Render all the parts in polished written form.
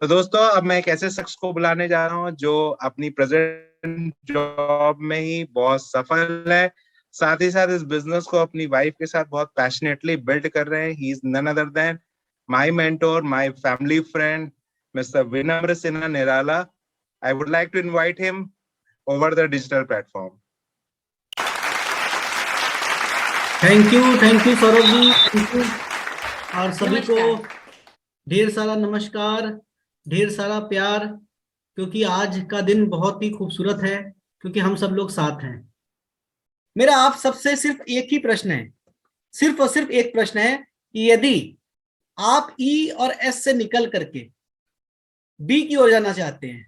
तो दोस्तों, अब मैं एक ऐसे शख्स को बुलाने जा रहा हूँ जो अपनी प्रेजेंट जॉब में ही बहुत सफल है। साथ ही साथ इस बिजनेस को अपनी वाइफ के साथ बहुत पैशनेटली बिल्ड कर रहे हैं। He is none other than my mentor, my family friend, mister Vinamra Sinha Nirala. I would like to invite him over the digital platform. Thank you Saurabh ji, thank you. और सभी को नमस्कार। ढेर सारा नमस्कार, ढेर सारा प्यार। क्योंकि आज का दिन बहुत ही खूबसूरत है, क्योंकि हम सब लोग साथ हैं। मेरा आप सबसे सिर्फ एक ही प्रश्न है, सिर्फ और सिर्फ एक प्रश्न है कि यदि आप ई और एस से निकल करके बी की ओर जाना चाहते हैं,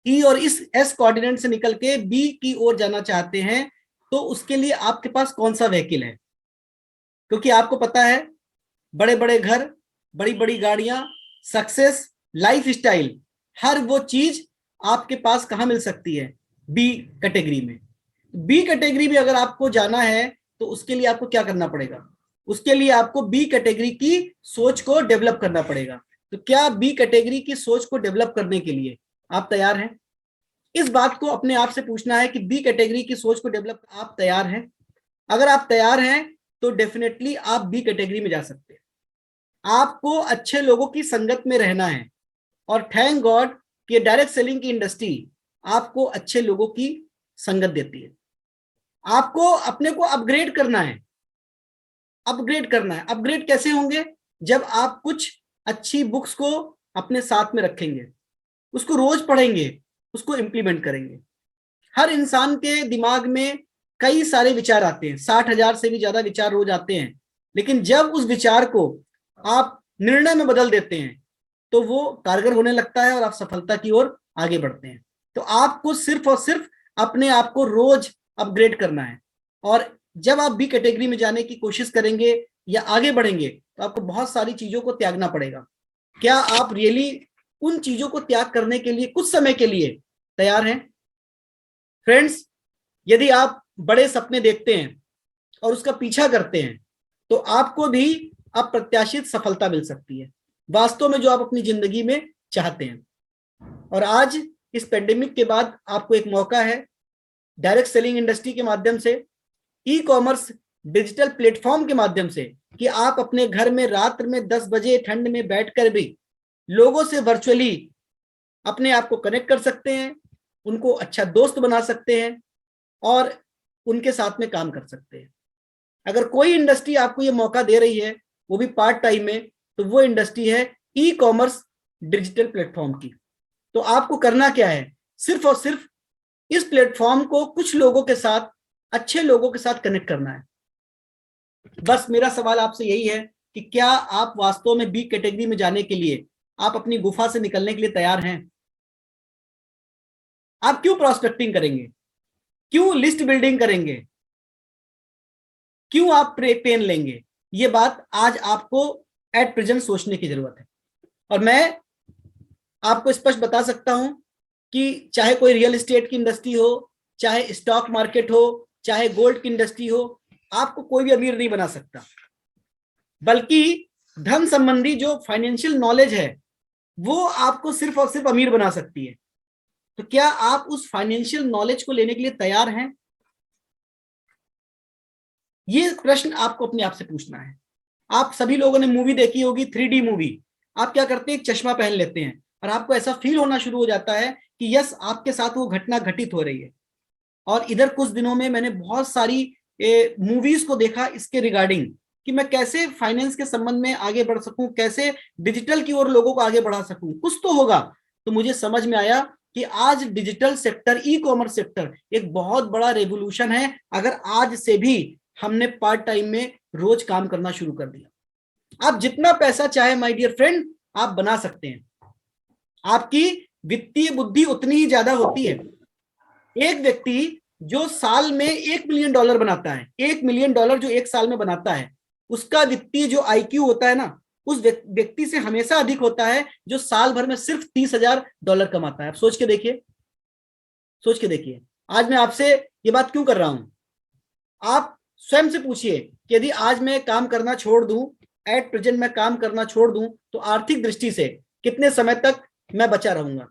ई और इस एस कोऑर्डिनेट से निकल के बी की ओर जाना चाहते हैं, तो उसके लिए आपके पास कौन सा व्हीकल है? क्योंकि आपको पता है, बड़े बड़े घर, बड़ी बड़ी गाड़ियां, सक्सेस, लाइफ स्टाइल, हर वो चीज आपके पास कहां मिल सकती है? बी कैटेगरी में। बी कैटेगरी में अगर आपको जाना है तो उसके लिए आपको क्या करना पड़ेगा? उसके लिए आपको बी कैटेगरी की सोच को डेवलप करना पड़ेगा। तो क्या बी कैटेगरी की सोच को डेवलप करने के लिए आप तैयार हैं? इस बात को अपने आप से पूछना है कि बी कैटेगरी की सोच को डेवलप आप तैयार हैं? अगर आप तैयार हैं तो डेफिनेटली आप बी कैटेगरी में जा सकते हैं। आपको अच्छे लोगों की संगत में रहना है, और थैंक गॉड कि डायरेक्ट सेलिंग की इंडस्ट्री आपको अच्छे लोगों की संगत देती है। आपको अपने को अपग्रेड करना है। अपग्रेड करना है। अपग्रेड कैसे होंगे? जब आप कुछ अच्छी बुक्स को अपने साथ में रखेंगे, उसको रोज पढ़ेंगे, उसको इंप्लीमेंट करेंगे। हर इंसान के दिमाग में कई सारे विचार आते हैं, 60,000 से भी ज्यादा विचार रोज आते हैं। लेकिन जब उस विचार को आप निर्णय में बदल देते हैं तो वो कारगर होने लगता है और आप सफलता की ओर आगे बढ़ते हैं। तो आपको सिर्फ और सिर्फ अपने आप को रोज अपग्रेड करना है। और जब आप बी कैटेगरी में जाने की कोशिश करेंगे या आगे बढ़ेंगे तो आपको बहुत सारी चीजों को त्यागना पड़ेगा। क्या आप रियली उन चीजों को त्याग करने के लिए कुछ समय के लिए तैयार हैं? फ्रेंड्स, यदि आप बड़े सपने देखते हैं और उसका पीछा करते हैं तो आपको भी अप्रत्याशित सफलता मिल सकती है, वास्तव में जो आप अपनी जिंदगी में चाहते हैं। और आज इस पेंडेमिक के बाद आपको एक मौका है, डायरेक्ट सेलिंग इंडस्ट्री के माध्यम से, ई कॉमर्स डिजिटल प्लेटफॉर्म के माध्यम से, कि आप अपने घर में रात में 10 बजे ठंड में बैठकर भी लोगों से वर्चुअली अपने आप को कनेक्ट कर सकते हैं, उनको अच्छा दोस्त बना सकते हैं और उनके साथ में काम कर सकते हैं। अगर कोई इंडस्ट्री आपको ये मौका दे रही है, वो भी पार्ट टाइम में, तो वो इंडस्ट्री है ई कॉमर्स डिजिटल प्लेटफॉर्म की। तो आपको करना क्या है? सिर्फ और सिर्फ इस प्लेटफॉर्म को कुछ लोगों के साथ, अच्छे लोगों के साथ कनेक्ट करना है। बस मेरा सवाल आपसे यही है कि क्या आप वास्तव में बी कैटेगरी में जाने के लिए, आप अपनी गुफा से निकलने के लिए तैयार हैं? आप क्यों प्रोस्पेक्टिंग करेंगे? क्यों लिस्ट बिल्डिंग करेंगे? क्यों आप पेन लेंगे? ये बात आज आपको एट प्रेजेंट सोचने की जरूरत है। और मैं आपको स्पष्ट बता सकता हूं कि चाहे कोई रियल एस्टेट की इंडस्ट्री हो, चाहे स्टॉक मार्केट हो, चाहे गोल्ड की इंडस्ट्री हो, आपको कोई भी अमीर नहीं बना सकता। बल्कि धन संबंधी जो फाइनेंशियल नॉलेज है वो आपको सिर्फ और सिर्फ अमीर बना सकती है। तो क्या आप उस फाइनेंशियल नॉलेज को लेने के लिए तैयार हैं? ये प्रश्न आपको अपने आप से पूछना है। आप सभी लोगों ने मूवी देखी होगी, 3D मूवी। आप क्या करते हैं? एक चश्मा पहन लेते हैं और आपको ऐसा फील होना शुरू हो जाता है कि यस, आपके साथ वो घटना घटित हो रही है। और इधर कुछ दिनों में मैंने बहुत सारी मूवीज को देखा इसके रिगार्डिंग, कि मैं कैसे फाइनेंस के संबंध में आगे बढ़ सकूं, कैसे डिजिटल की ओर लोगों को आगे बढ़ा सकूं, कुछ तो होगा। तो मुझे समझ में आया कि आज digital sector, e commerce sector एक बहुत बड़ा रेवोल्यूशन है, अगर आज से भी हमने पार्ट टाइम में रोज काम करना शुरू कर दिया। आप जितना पैसा चाहे माय डियर फ्रेंड आप बना सकते हैं। आपकी वित्तीय बुद्धि उतनी ही ज्यादा होती है। एक व्यक्ति जो साल में $1 मिलियन बनाता है, $1 मिलियन जो एक साल में बनाता है, उसका वित्तीय जो आईक्यू होता है ना, उस व्यक्ति से हमेशा अधिक होता है जो साल भर में सिर्फ $30,000 कमाता है। आप सोच के देखिए, सोच के देखिए। आज मैं आपसे ये बात क्यों कर रहा हूं? आप स्वयं से पूछिए कि यदि आज मैं काम करना छोड़ दूं, एट प्रेजेंट मैं काम करना छोड़ दूं, तो आर्थिक दृष्टि से कितने समय तक मैं बचा रहूंगा?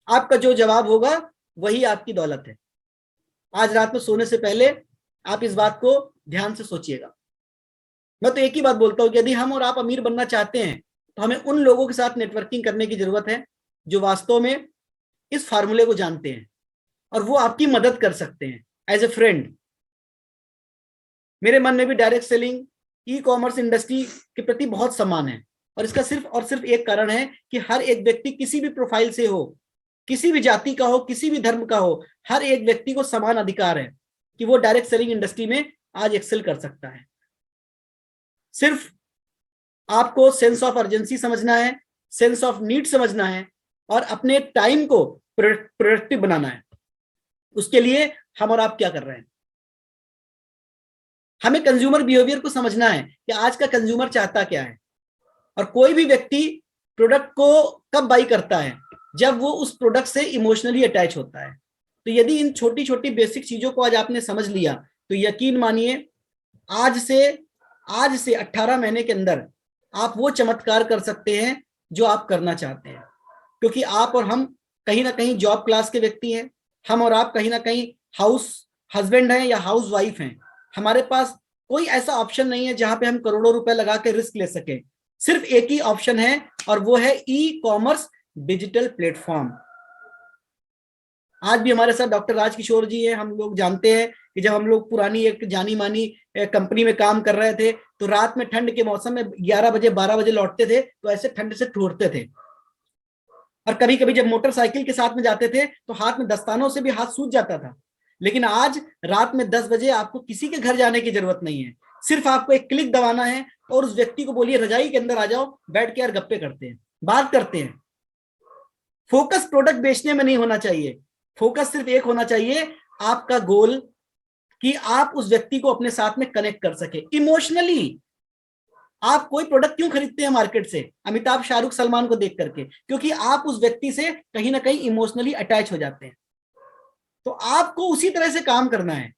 आपका जो जवाब होगा वही आपकी दौलत है। आज रात में सोने से पहले आप इस बात को ध्यान से सोचिएगा। मैं तो एक ही बात बोलता हूं कि यदि हम और आप अमीर बनना चाहते हैं तो हमें उन लोगों के साथ नेटवर्किंग करने की जरूरत है जो वास्तव में इस फार्मूले को जानते हैं और वो आपकी मदद कर सकते हैं एज ए फ्रेंड। मेरे मन में भी direct selling, e commerce industry के प्रति बहुत सम्मान है और इसका सिर्फ और सिर्फ एक कारण है कि हर एक व्यक्ति किसी भी प्रोफाइल से हो, किसी भी जाति का हो, किसी भी धर्म का हो, हर एक व्यक्ति को समान अधिकार है कि वो डायरेक्ट सेलिंग इंडस्ट्री में आज एक्सेल कर सकता है। सिर्फ आपको सेंस ऑफ अर्जेंसी समझना है, सेंस ऑफ नीड समझना है और अपने टाइम को प्रोडक्टिव बनाना है। उसके लिए हम और आप क्या कर रहे हैं? हमें कंज्यूमर बिहेवियर को समझना है कि आज का कंज्यूमर चाहता क्या है। और कोई भी व्यक्ति प्रोडक्ट को कब बाई करता है? जब वो उस प्रोडक्ट से इमोशनली अटैच होता है। तो यदि इन छोटी छोटी बेसिक चीजों को आज आपने समझ लिया तो यकीन मानिए आज से 18 महीने के अंदर आप वो चमत्कार कर सकते हैं जो आप करना चाहते हैं। क्योंकि आप और हम कहीं ना कहीं जॉब क्लास के व्यक्ति हैं, हम और आप कहीं ना कहीं हाउस हस्बैंड हैं या हाउस वाइफ हैं। हमारे पास कोई ऐसा ऑप्शन नहीं है जहां पे हम करोड़ों रुपए लगा के रिस्क ले सके। सिर्फ एक ही ऑप्शन है और वो है ई कॉमर्स डिजिटल प्लेटफॉर्म। आज भी हमारे साथ डॉक्टर राजकिशोर जी हैं। हम लोग जानते हैं कि जब हम लोग पुरानी एक जानी मानी कंपनी में काम कर रहे थे तो रात में ठंड के मौसम में 11 बजे 12 बजे लौटते थे तो ऐसे ठंड से ठोरते थे। और कभी कभी जब मोटरसाइकिल के साथ में जाते थे तो हाथ में दस्तानों से भी हाथ सूज जाता था। लेकिन आज रात में 10 बजे आपको किसी के घर जाने की जरूरत नहीं है। सिर्फ आपको एक क्लिक दबाना है और उस व्यक्ति को बोलिए रजाई के अंदर आ जाओ, बैठ के यार गप्पे करते हैं, बात करते हैं। फोकस प्रोडक्ट बेचने में नहीं होना चाहिए। फोकस सिर्फ एक होना चाहिए, आपका गोल कि आप उस व्यक्ति को अपने साथ में कनेक्ट कर सके इमोशनली। आप कोई प्रोडक्ट क्यों खरीदते हैं मार्केट से? अमिताभ, शाहरुख, सलमान को देख करके, क्योंकि आप उस व्यक्ति से कहीं ना कहीं इमोशनली अटैच हो जाते हैं। तो आपको उसी तरह से काम करना है।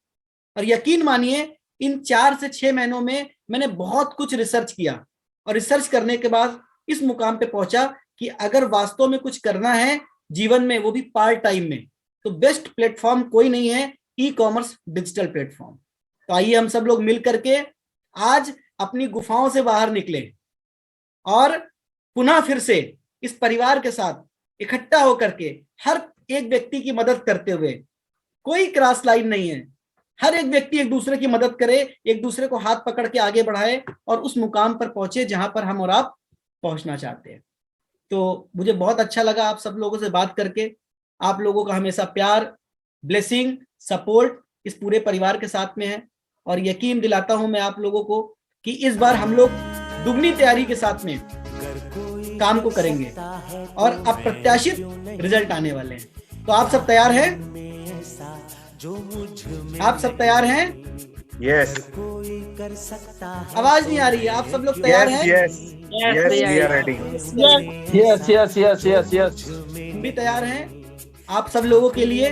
और यकीन मानिए इन 4 से 6 महीनों में मैंने बहुत कुछ रिसर्च किया और रिसर्च करने के बाद इस मुकाम पे पहुंचा कि अगर वास्तव में कुछ करना है जीवन में, वो भी पार्ट टाइम में, तो बेस्ट प्लेटफॉर्म कोई नहीं है ई कॉमर्स डिजिटल प्लेटफॉर्म। तो आइए हम सब लोग मिल करके आज अपनी गुफाओं से बाहर निकले और पुनः फिर से इस परिवार के साथ इकट्ठा होकर के हर एक व्यक्ति की मदद करते हुए, कोई क्रॉस लाइन नहीं है, हर एक व्यक्ति एक दूसरे की मदद करे, एक दूसरे को हाथ पकड़ के आगे बढ़ाए और उस मुकाम पर पहुंचे जहां पर हम और आप पहुंचना चाहते हैं। तो मुझे बहुत अच्छा लगा आप सब लोगों से बात करके। आप लोगों का हमेशा प्यार, ब्लेसिंग, सपोर्ट इस पूरे परिवार के साथ में है और यकीन दिलाता हूं मैं आप लोगों को कि इस बार हम लोग दुगनी तैयारी के साथ में काम को करेंगे और अप्रत्याशित रिजल्ट आने वाले हैं। तो आप सब तैयार हैं? आप सब तैयार हैं? यस। आवाज नहीं आ रही है। आप सब लोग तैयार हैं? Yes we are ready. Yes yes yes yes yes. हम भी तैयार हैं आप सब लोगों के लिए।